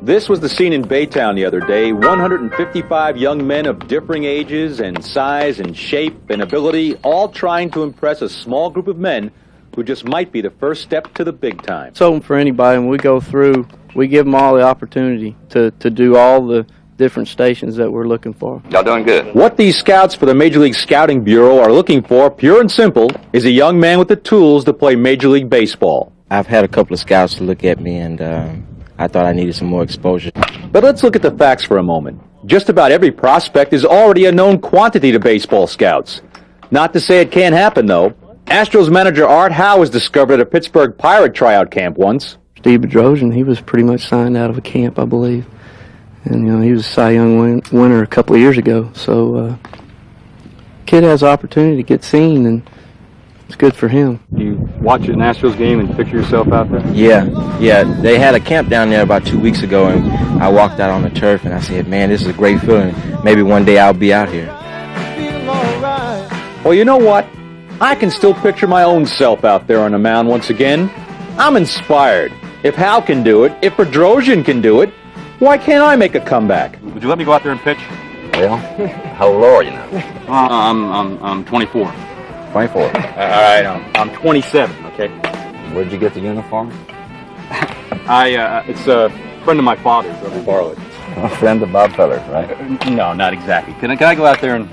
This was the scene in Baytown the other day. 155 young men of differing ages and size and shape and ability, all trying to impress a small group of men who just might be the first step to the big time. It's open for anybody. When we go through, we give them all the opportunity to do all the different stations that we're looking for. Y'all doing good. What these scouts for the Major League Scouting Bureau are looking for, pure and simple, is a young man with the tools to play Major League Baseball. I've had a couple of scouts to look at me, and I thought I needed some more exposure. But let's look at the facts for a moment. Just about every prospect is already a known quantity to baseball scouts. Not to say it can't happen, though. Astros manager Art Howe was discovered at a Pittsburgh Pirate tryout camp once. Steve Bedrosian, he was pretty much signed out of a camp, I believe. And, you know, he was a Cy Young winner a couple of years ago. So, kid has the opportunity to get seen, and it's good for him. You watch an Astros game and picture yourself out there? Yeah. They had a camp down there about 2 weeks ago, and I walked out on the turf, and I said, man, this is a great feeling. Maybe one day I'll be out here. Well, you know what? I can still picture my own self out there on the mound once again. I'm inspired. If Howe can do it, if Bedrosian can do it, why can't I make a comeback? Would you let me go out there and pitch? Well, how old are you now? I'm 24. 24. All right, I'm 27. Okay. Where'd you get the uniform? It's a friend of my father's. So I borrowed it. A friend of Bob Feller's, right? No, not exactly. Can I go out there and?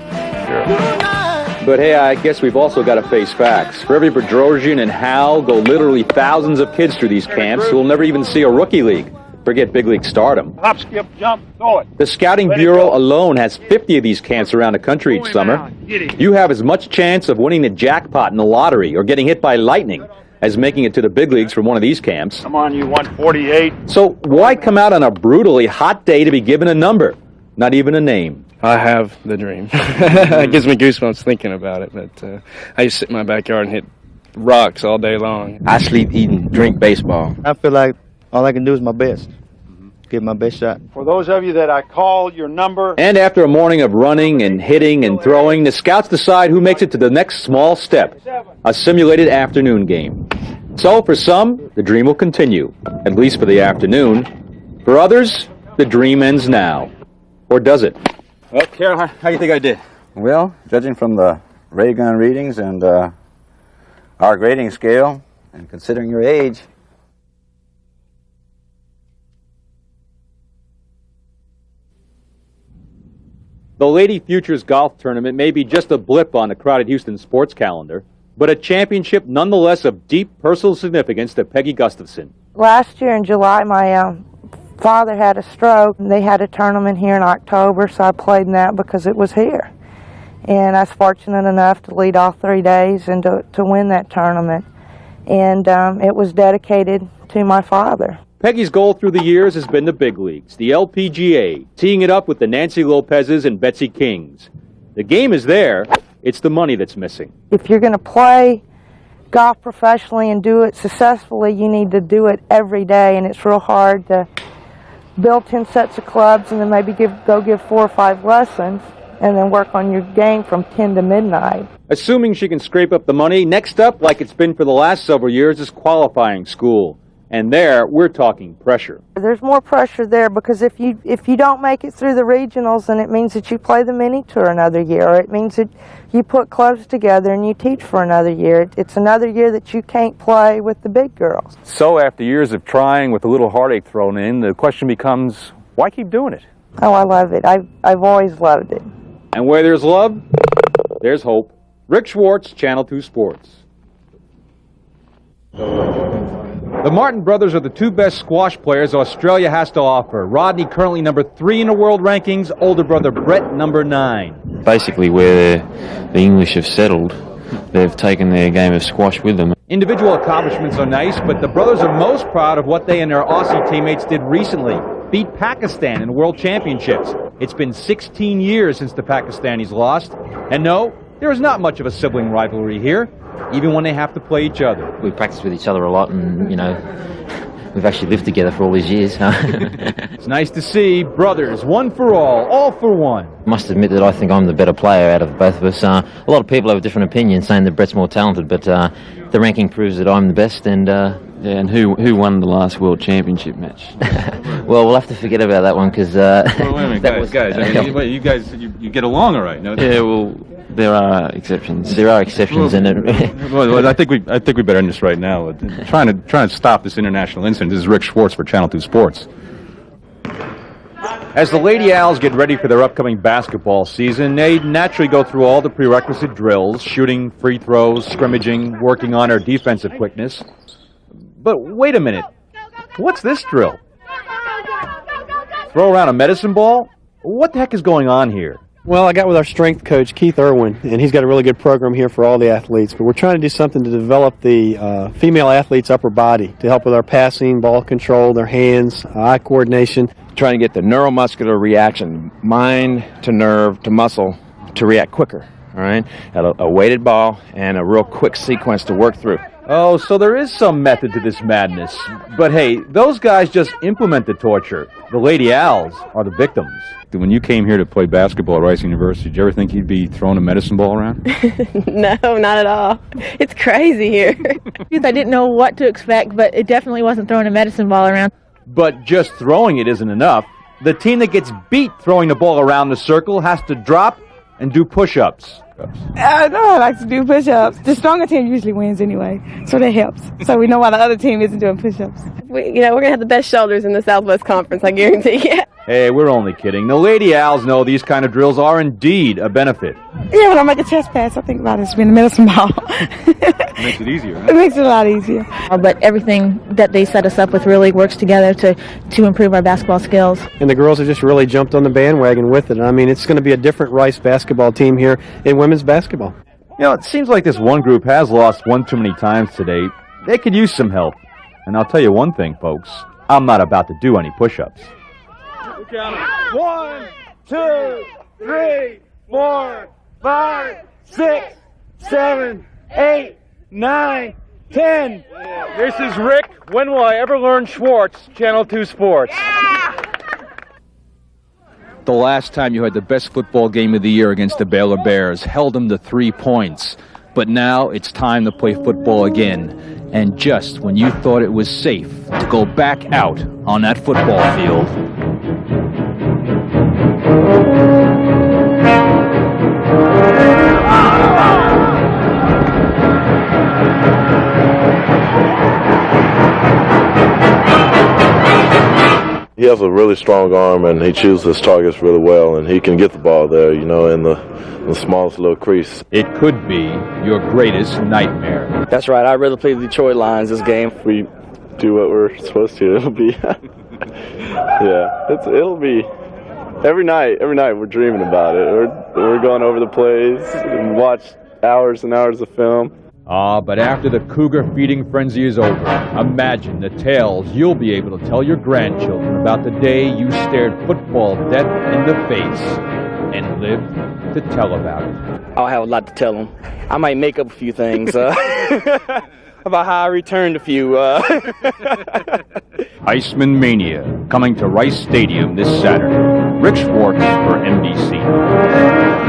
Sure. But hey, I guess we've also got to face facts. For every Bedrosian and Howe go literally thousands of kids through these camps who will never even see a rookie league. Forget big league stardom. Hop, skip, jump, throw it. The Scouting Bureau alone has 50 of these camps around the country each summer. You have as much chance of winning the jackpot in the lottery or getting hit by lightning as making it to the big leagues from one of these camps. Come on, you 148. So why come out on a brutally hot day to be given a number? Not even a name. I have the dream. It gives me goosebumps thinking about it, but I used to sit in my backyard and hit rocks all day long. I sleep, eat, and drink baseball. I feel like all I can do is my best. Give my best shot. For those of you that I call your number. And after a morning of running and hitting and throwing, the scouts decide who makes it to the next small step, a simulated afternoon game. So for some, the dream will continue, at least for the afternoon. For others, the dream ends now. Or does it? Well, Carol, how do you think I did? Well, judging from the ray gun readings and our grading scale, and considering your age, The Lady Futures Golf Tournament may be just a blip on the crowded Houston sports calendar, but a championship nonetheless of deep personal significance to Peggy Gustafson. Last year in July, my father had a stroke, and they had a tournament here in October, so I played in that because it was here. And I was fortunate enough to lead all 3 days and to win that tournament. And it was dedicated to my father. Peggy's goal through the years has been the big leagues, the LPGA, teeing it up with the Nancy Lopez's and Betsy Kings. The game is there, it's the money that's missing. If you're going to play golf professionally and do it successfully, you need to do it every day, and it's real hard to build 10 sets of clubs and then maybe go give 4 or 5 lessons and then work on your game from 10 to midnight. Assuming she can scrape up the money, next up, like it's been for the last several years, is qualifying school. And there, we're talking pressure. There's more pressure there because if you don't make it through the regionals, then it means that you play the mini tour another year, or it means that you put clubs together and you teach for another year. It's another year that you can't play with the big girls. So after years of trying with a little heartache thrown in, the question becomes, why keep doing it? Oh, I love it. I've always loved it. And where there's love, there's hope. Rick Schwartz, Channel 2 Sports. The Martin brothers are the 2 best squash players Australia has to offer. Rodney currently number 3 in the world rankings, older brother Brett number 9. Basically where the English have settled, they've taken their game of squash with them. Individual accomplishments are nice, but the brothers are most proud of what they and their Aussie teammates did recently. Beat Pakistan in World Championships. It's been 16 years since the Pakistanis lost. And no, there is not much of a sibling rivalry here, even when they have to play each other. We practice with each other a lot, and, you know, we've actually lived together for all these years. It's nice to see brothers, one for all for one. I must admit that I think I'm the better player out of both of us. A lot of people have different opinions, saying that Brett's more talented, but the ranking proves that I'm the best, and Yeah, and who won the last World Championship match? Well, we'll have to forget about that one because Well, wait a minute, guys. I mean, you guys get along all right, no? Yeah, well, there are exceptions. there are exceptions in it. Well, I think we better end this right now. Trying to stop this international incident. This is Rick Schwartz for Channel 2 Sports. As the Lady Owls get ready for their upcoming basketball season, they naturally go through all the prerequisite drills, shooting free throws, scrimmaging, working on their defensive quickness. But wait a minute. What's this drill? Throw around a medicine ball? What the heck is going on here? Well, I got with our strength coach, Keith Irwin, and he's got a really good program here for all the athletes. But we're trying to do something to develop the female athletes' upper body to help with our passing, ball control, their hands, eye coordination. Trying to get the neuromuscular reaction, mind to nerve to muscle, to react quicker, all right? At a weighted ball and a real quick sequence to work through. Oh, so there is some method to this madness. But hey, those guys just implement the torture. The Lady Owls are the victims. When you came here to play basketball at Rice University, did you ever think you'd be throwing a medicine ball around? No, not at all. It's crazy here. I didn't know what to expect, but it definitely wasn't throwing a medicine ball around. But just throwing it isn't enough. The team that gets beat throwing the ball around the circle has to drop and do push-ups. I know I like to do push-ups. The stronger team usually wins anyway, so that helps. So we know why the other team isn't doing push-ups. We're going to have the best shoulders in the Southwest Conference, I guarantee you. Hey, we're only kidding. The Lady Owls know these kind of drills are indeed a benefit. Yeah, when I make a chest pass, I think about it as being a medicine ball. It makes it easier, right? It makes it a lot easier. But everything that they set us up with really works together to improve our basketball skills. And the girls have just really jumped on the bandwagon with it. I mean, it's going to be a different Rice basketball team here in women's basketball. You know, it seems like this one group has lost one too many times today. They could use some help. And I'll tell you one thing, folks. I'm not about to do any push-ups. 1, 2, 3, 4, 5, 6, 7, 8, 9, 10. This is Rick. When will I ever learn Schwartz, Channel 2 Sports? The last time you had the best football game of the year against the Baylor Bears, held them to 3 points. But now it's time to play football again. And just when you thought it was safe to go back out on that football field, he has a really strong arm, and he chooses his targets really well, and he can get the ball there, you know, in the smallest little crease. it could be your greatest nightmare. That's right. I'd rather play the Detroit Lions this game. If we do what we're supposed to, it'll be, yeah, it'll be, every night we're dreaming about it. We're going over the plays and watch hours and hours of film. But after the Cougar feeding frenzy is over, imagine the tales you'll be able to tell your grandchildren about the day you stared football death in the face and lived to tell about it. I'll have a lot to tell them. I might make up a few things about how I returned a few. Iceman Mania, coming to Rice Stadium this Saturday. Rick Schwartz for NBC.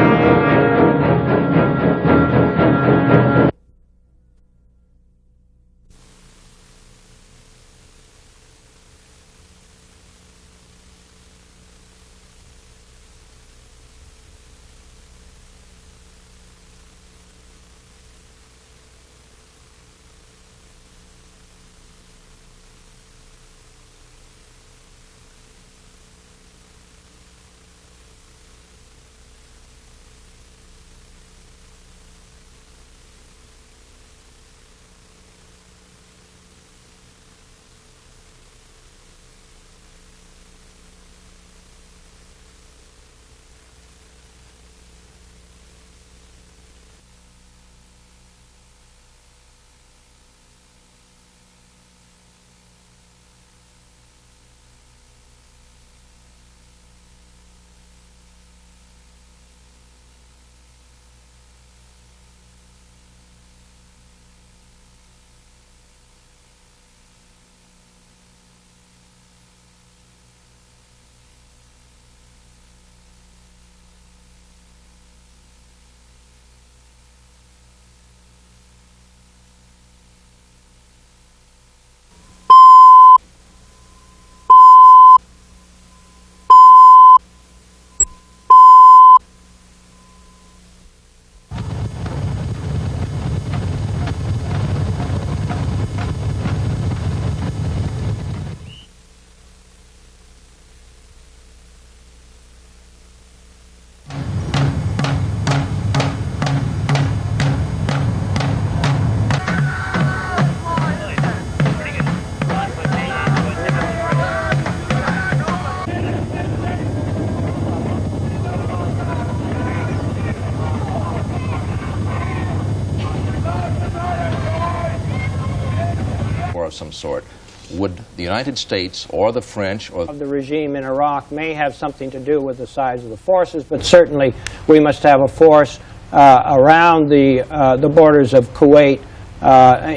of some sort, would the United States or the French or the regime in Iraq may have something to do with the size of the forces, but certainly we must have a force around the borders of Kuwait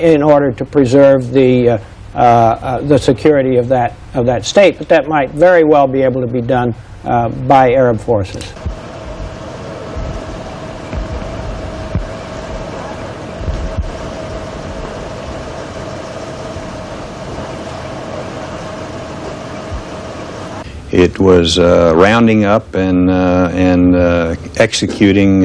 in order to preserve the security of that state. But that might very well be able to be done by Arab forces. It was rounding up and executing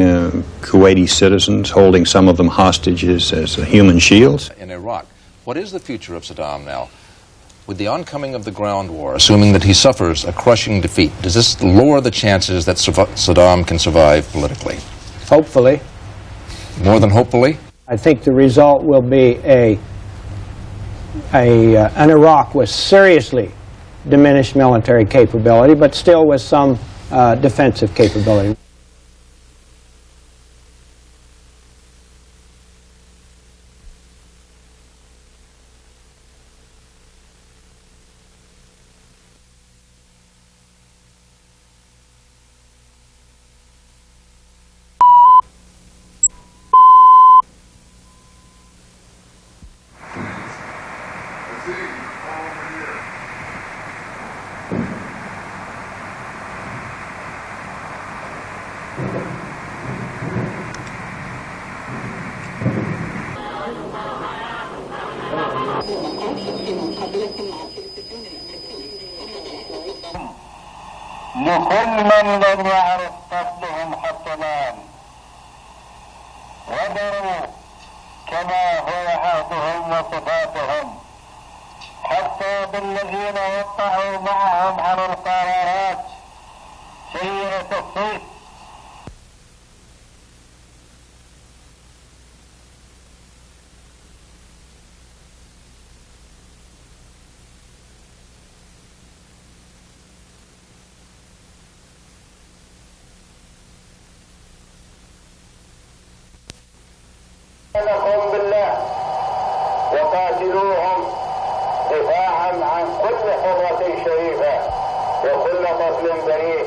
Kuwaiti citizens, holding some of them hostages as human shields. in Iraq. What is the future of Saddam now? With the oncoming of the ground war, assuming that he suffers a crushing defeat, does this lower the chances that Saddam can survive politically? Hopefully. More than hopefully? I think the result will be an Iraq with seriously diminished military capability, but still with some defensive capability. لكل من لم يعرف قتلهم حتى الآن ودروا كما هو عهدهم وصفاتهم حتى بالذين وقعوا معهم على القرارات سيئة الصيت. لكم بالله وقاتلوهم دفاعا عن كل حرة شريفة وكل طفل بريء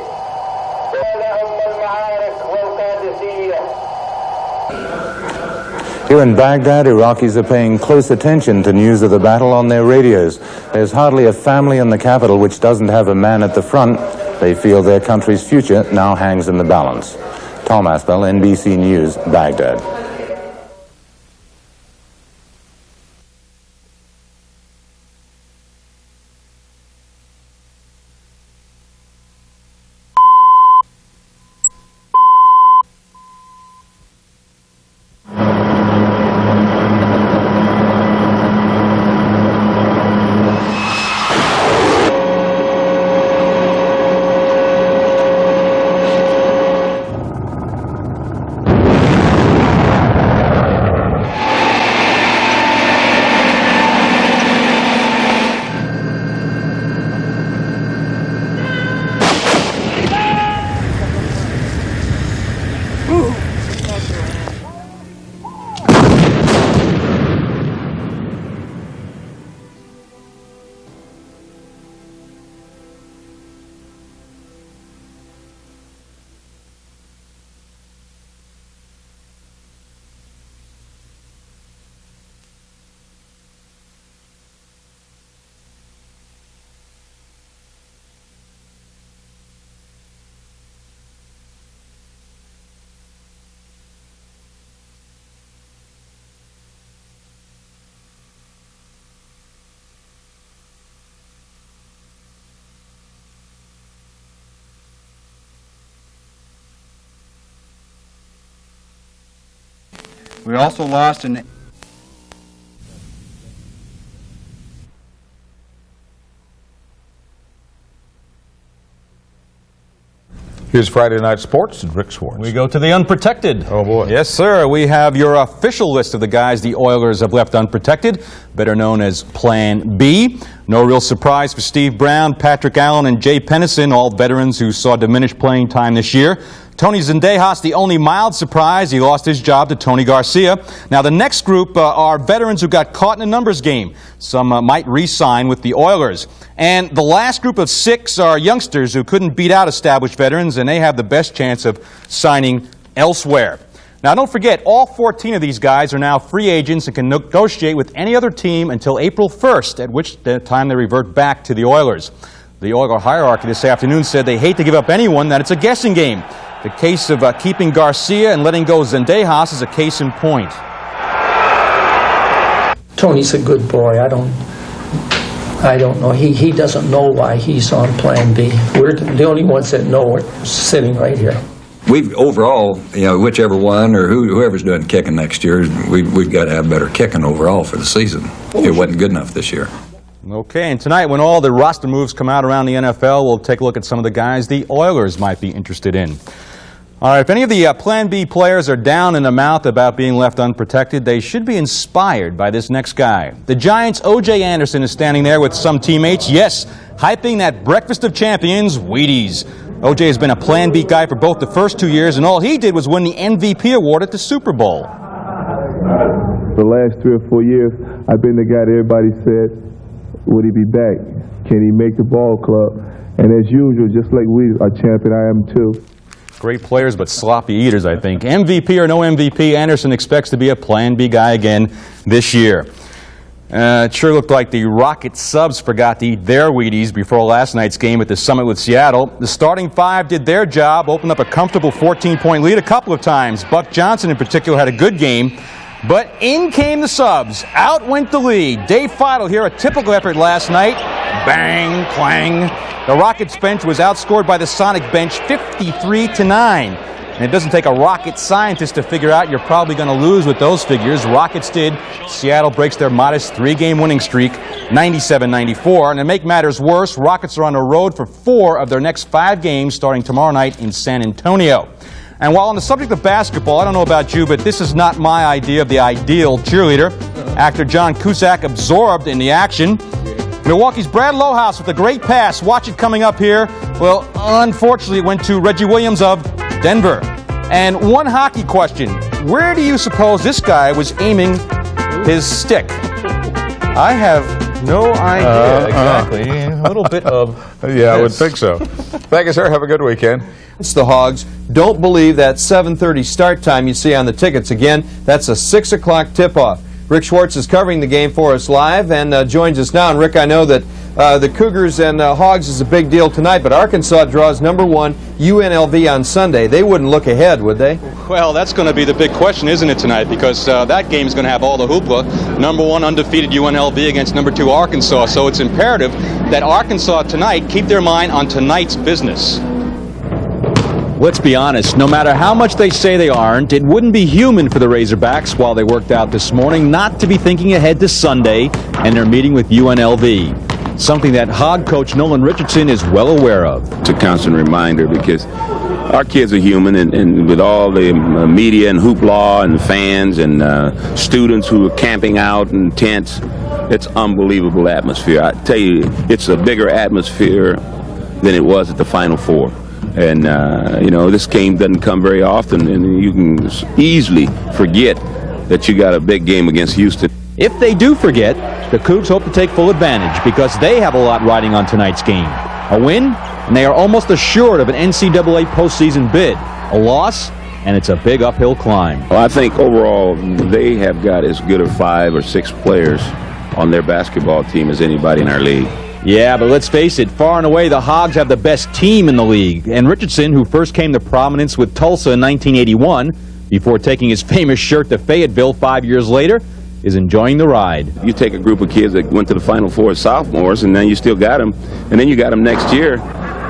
ولهم المعارك والقادسية. Here in Baghdad, Iraqis are paying close attention to news of the battle on their radios. There's hardly a family in the capital which doesn't have a man at the front. They feel their country's future now hangs in the balance. Tom Aspel, NBC News, Baghdad. We also lost an Here's Friday Night Sports and Rick Schwartz. We go to the unprotected. Oh, boy. Yes, sir. We have your official list of the guys the Oilers have left unprotected, better known as Plan B. No real surprise for Steve Brown, Patrick Allen, and Jay Pennison, all veterans who saw diminished playing time this year. Tony Zendejas, the only mild surprise. He lost his job to Tony Garcia. Now, the next group are veterans who got caught in a numbers game. Some might re-sign with the Oilers. And the last group of 6 are youngsters who couldn't beat out established veterans, and they have the best chance of signing elsewhere. Now, don't forget, all 14 of these guys are now free agents and can negotiate with any other team until April 1st, at which time they revert back to the Oilers. The Oiler hierarchy this afternoon said they hate to give up anyone, that it's a guessing game. The case of keeping Garcia and letting go Zendejas is a case in point. Tony's a good boy. I don't know. He doesn't know why he's on Plan B. We're the only ones that know it, sitting right here. We've overall, whichever one or whoever's doing kicking next year, we've got to have better kicking overall for the season. It wasn't good enough this year. Okay, and tonight when all the roster moves come out around the NFL, we'll take a look at some of the guys the Oilers might be interested in. All right, if any of the Plan B players are down in the mouth about being left unprotected, they should be inspired by this next guy. The Giants' O.J. Anderson is standing there with some teammates, yes, hyping that breakfast of champions, Wheaties. O.J. has been a Plan B guy for both the first 2 years, and all he did was win the MVP award at the Super Bowl. The last 3 or 4 years, I've been the guy that everybody said, would he be back? Can he make the ball club? And as usual, just like we are champion, I am too. Great players, but sloppy eaters, I think. MVP or no MVP, Anderson expects to be a Plan B guy again this year. It sure looked like the Rocket subs forgot to eat their Wheaties before last night's game at the Summit with Seattle. The starting 5 did their job, opened up a comfortable 14-point lead a couple of times. Buck Johnson in particular had a good game. But in came the subs. Out went the lead. Dave Feidel here, a typical effort last night. Bang, clang. The Rockets bench was outscored by the Sonic bench 53-9. And it doesn't take a rocket scientist to figure out you're probably going to lose with those figures. Rockets did. Seattle breaks their modest 3-game winning streak, 97-94. And to make matters worse, Rockets are on the road for 4 of their next 5 games starting tomorrow night in San Antonio. And while on the subject of basketball, I don't know about you, but this is not my idea of the ideal cheerleader. Actor John Cusack absorbed in the action. Milwaukee's Brad Lohaus with a great pass. Watch it coming up here. Well, unfortunately, it went to Reggie Williams of Denver. And one hockey question. Where do you suppose this guy was aiming his stick? I have no idea exactly. A little bit of Yeah, I would think so. Thank you, sir. Have a good weekend. The Hogs don't believe that 7:30 start time you see on the tickets. Again, that's a 6 o'clock tip-off. Rick Schwartz is covering the game for us live and joins us now. And Rick, I know that the Cougars and Hogs is a big deal tonight, but Arkansas draws #1 UNLV on Sunday. They wouldn't look ahead, would they? Well, that's going to be the big question, isn't it, tonight? Because that game is going to have all the hoopla. #1 undefeated UNLV against #2 Arkansas. So it's imperative that Arkansas tonight keep their mind on tonight's business. Let's be honest, no matter how much they say they aren't, it wouldn't be human for the Razorbacks while they worked out this morning not to be thinking ahead to Sunday and their meeting with UNLV. Something that Hog coach Nolan Richardson is well aware of. It's a constant reminder because our kids are human, and with all the media and hoopla and fans and students who are camping out in tents, it's unbelievable atmosphere. I tell you, it's a bigger atmosphere than it was at the Final Four. And, this game doesn't come very often, and you can easily forget that you got a big game against Houston. If they do forget, the Cougs hope to take full advantage because they have a lot riding on tonight's game. A win, and they are almost assured of an NCAA postseason bid. A loss, and it's a big uphill climb. Well, I think overall they have got as good of 5 or 6 players on their basketball team as anybody in our league. Yeah, but let's face it, far and away the Hogs have the best team in the league. And Richardson, who first came to prominence with Tulsa in 1981, before taking his famous shirt to Fayetteville 5 years later, is enjoying the ride. You take a group of kids that went to the Final Four as sophomores, and then you still got them, and then you got them next year.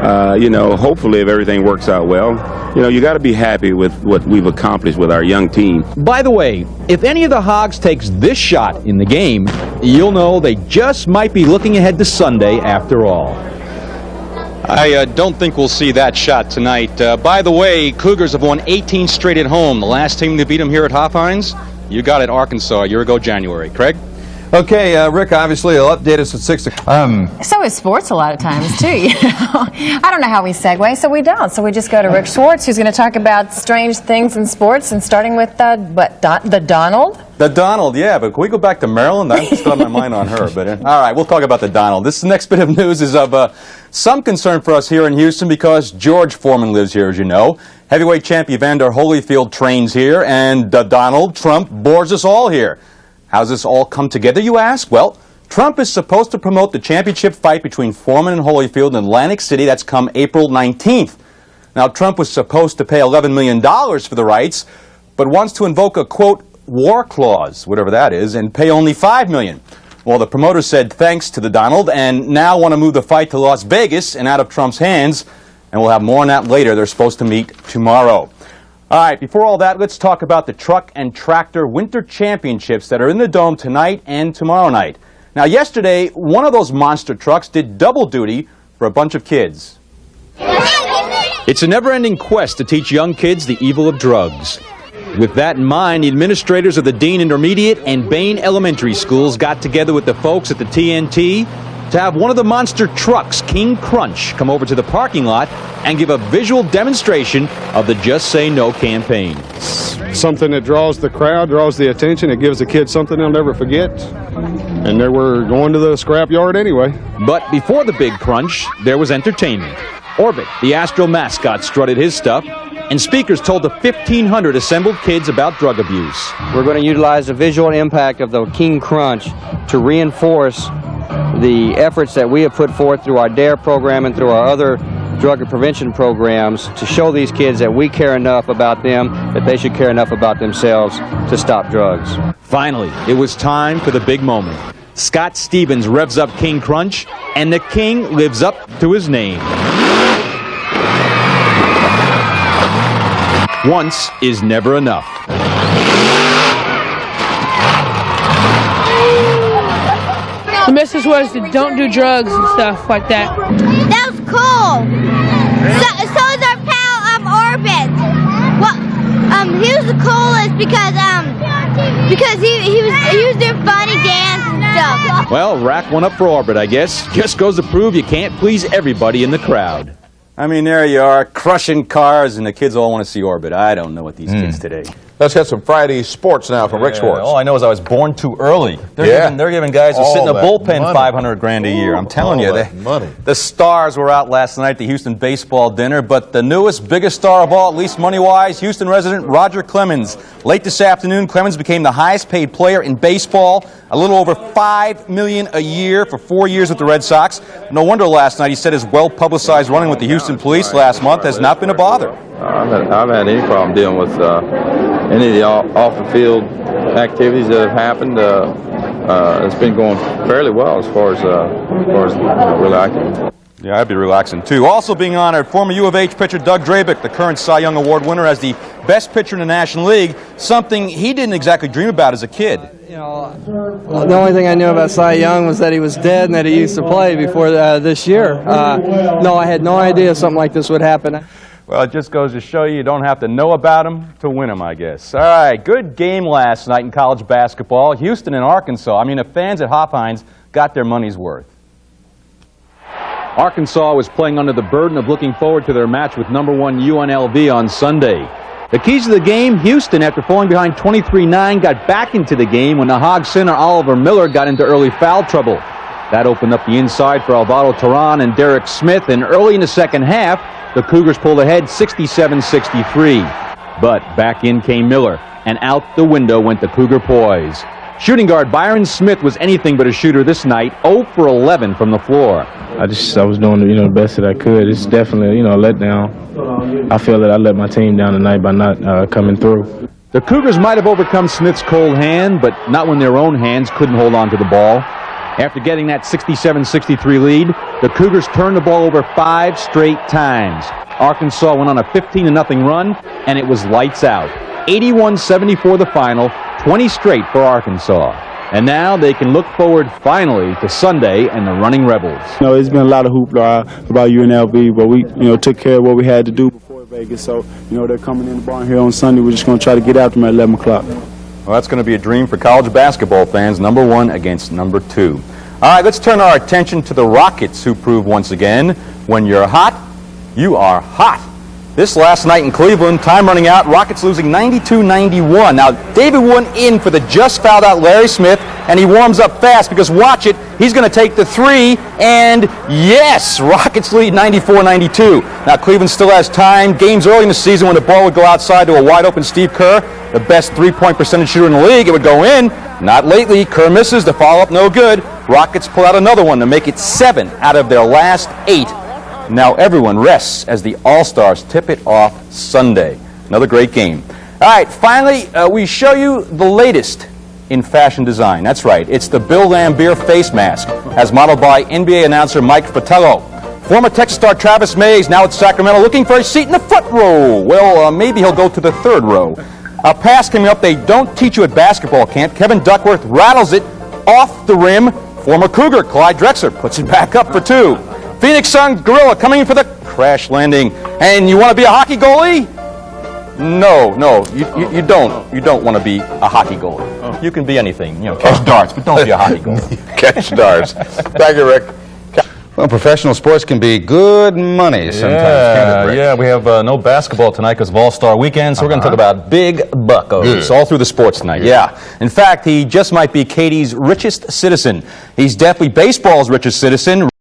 Hopefully if everything works out well, you got to be happy with what we've accomplished with our young team. By the way, if any of the Hogs takes this shot in the game, you'll know they just might be looking ahead to Sunday after all. I don't think we'll see that shot tonight. By the way, Cougars have won 18 straight at home. The last team to beat them here at Hofheinz, you got it, Arkansas, a year ago January. Craig? Okay, Rick, obviously, he'll update us at 6 o'clock. So is sports a lot of times, too. You know? I don't know how we segue, so we don't. So we just go to Rick Schwartz, who's going to talk about strange things in sports, and starting with the Donald. The Donald, yeah, but can we go back to Maryland? I still have my mind on her. But all right, we'll talk about the Donald. This next bit of news is of some concern for us here in Houston because George Foreman lives here, as you know. Heavyweight champ Evander Holyfield trains here, and Donald Trump bores us all here. How's this all come together, you ask? Well, Trump is supposed to promote the championship fight between Foreman and Holyfield in Atlantic City. That's come April 19th. Now, Trump was supposed to pay $11 million for the rights, but wants to invoke a, quote, war clause, whatever that is, and pay only $5 million. Well, the promoter said thanks to the Donald, and now want to move the fight to Las Vegas and out of Trump's hands, and we'll have more on that later. They're supposed to meet tomorrow. All right, before all that, let's talk about the Truck and Tractor Winter Championships that are in the Dome tonight and tomorrow night. Now, yesterday, one of those monster trucks did double duty for a bunch of kids. It's a never-ending quest to teach young kids the evil of drugs. With that in mind, the administrators of the Dean Intermediate and Bain Elementary Schools got together with the folks at the TNT to have one of the monster trucks, King Crunch, come over to the parking lot and give a visual demonstration of the Just Say No campaign. Something that draws the crowd, draws the attention. It gives the kids something they'll never forget. And they were going to the scrap yard anyway. But before the big crunch, there was entertainment. Orbit, the Astro mascot, strutted his stuff, and speakers told the 1,500 assembled kids about drug abuse. We're going to utilize the visual impact of the King Crunch to reinforce the efforts that we have put forth through our DARE program and through our other drug prevention programs to show these kids that we care enough about them, that they should care enough about themselves to stop drugs. Finally, it was time for the big moment. Scott Stevens revs up King Crunch, and the King lives up to his name. Once is never enough. The message was to don't do drugs and stuff like that. That was cool. So is our pal Orbit. Well, he was the coolest because he was doing funny dance and stuff. Well, rack one up for Orbit, I guess. Just goes to prove you can't please everybody in the crowd. I mean, there you are, crushing cars, and the kids all want to see Orbit. I don't know what these kids today. Let's get some Friday sports now from Rick Schwartz. All I know is I was born too early. They're giving guys who sit in a bullpen $500 grand a year. I'm telling you, the stars were out last night at the Houston baseball dinner, but the newest, biggest star of all, at least money-wise, Houston resident Roger Clemens. Late this afternoon, Clemens became the highest-paid player in baseball, a little over $5 million a year for 4 years with the Red Sox. No wonder last night he said his well-publicized running with the Houston police last month has not been a bother. I haven't had any problem dealing with any of the off-the-field activities that have happened. It's been going fairly well as far as relaxing. Yeah, I'd be relaxing too. Also being honored, former U of H pitcher Doug Drabick, the current Cy Young Award winner, as the best pitcher in the National League, something he didn't exactly dream about as a kid. You know, the only thing I knew about Cy Young was that he was dead and that he used to play before this year. No, I had no idea something like this would happen. Well, it just goes to show you don't have to know about them to win them, I guess. All right, good game last night in college basketball. Houston and Arkansas. I mean, the fans at Hopkins got their money's worth. Arkansas was playing under the burden of looking forward to their match with #1 UNLV on Sunday. The keys of the game, Houston, after falling behind 23-9, got back into the game when the Hog center Oliver Miller got into early foul trouble. That opened up the inside for Alvaro Terran and Derek Smith, and early in the second half, the Cougars pulled ahead 67-63. But back in came Miller, and out the window went the Cougar poise. Shooting guard Byron Smith was anything but a shooter this night, 0 for 11 from the floor. I was doing the best that I could. It's definitely a letdown. I feel that I let my team down tonight by not coming through. The Cougars might have overcome Smith's cold hand, but not when their own hands couldn't hold on to the ball. After getting that 67-63 lead, the Cougars turned the ball over 5 straight times. Arkansas went on a 15-0 run, and it was lights out. 81-74 the final, 20 straight for Arkansas. And now they can look forward finally to Sunday and the Running Rebels. It's been a lot of hoopla about UNLV, but we took care of what we had to do before Vegas. So, they're coming in the barn here on Sunday. We're just going to try to get after them at 11 o'clock. Well, that's going to be a dream for college basketball fans, number 1 against number 2. All right, let's turn our attention to the Rockets, who prove once again, when you're hot, you are hot. This last night in Cleveland, time running out, Rockets losing 92-91. Now, David went in for the just fouled out Larry Smith, and he warms up fast because watch it, he's going to take the 3, and yes, Rockets lead 94-92. Now, Cleveland still has time. Games early in the season when the ball would go outside to a wide open Steve Kerr, the best three-point percentage shooter in the league, it would go in. Not lately. Kerr misses, the follow-up no good. Rockets pull out another one to make it 7 out of their last 8. Now everyone rests as the All-Stars tip it off Sunday. Another great game. All right, finally, we show you the latest in fashion design. That's right, it's the Bill Laimbeer face mask, as modeled by NBA announcer Mike Fratello. Former Texas star Travis May is now at Sacramento looking for a seat in the front row. Well, maybe he'll go to the 3rd row. A pass coming up they don't teach you at basketball camp. Kevin Duckworth rattles it off the rim. Former Cougar Clyde Drexler puts it back up for 2. Phoenix Suns Gorilla coming in for the crash landing. And you want to be a hockey goalie? No, you don't. You don't want to be a hockey goalie. You can be anything. You know, catch darts, but don't be a hockey goalie. Catch darts. Thank you, Rick. Well, professional sports can be good money sometimes, can't it, Rick? Yeah, we have no basketball tonight because of All-Star Weekend, so we're going to talk about Big Buckos all through the sports tonight. Yeah. In fact, he just might be Katie's richest citizen. He's definitely baseball's richest citizen.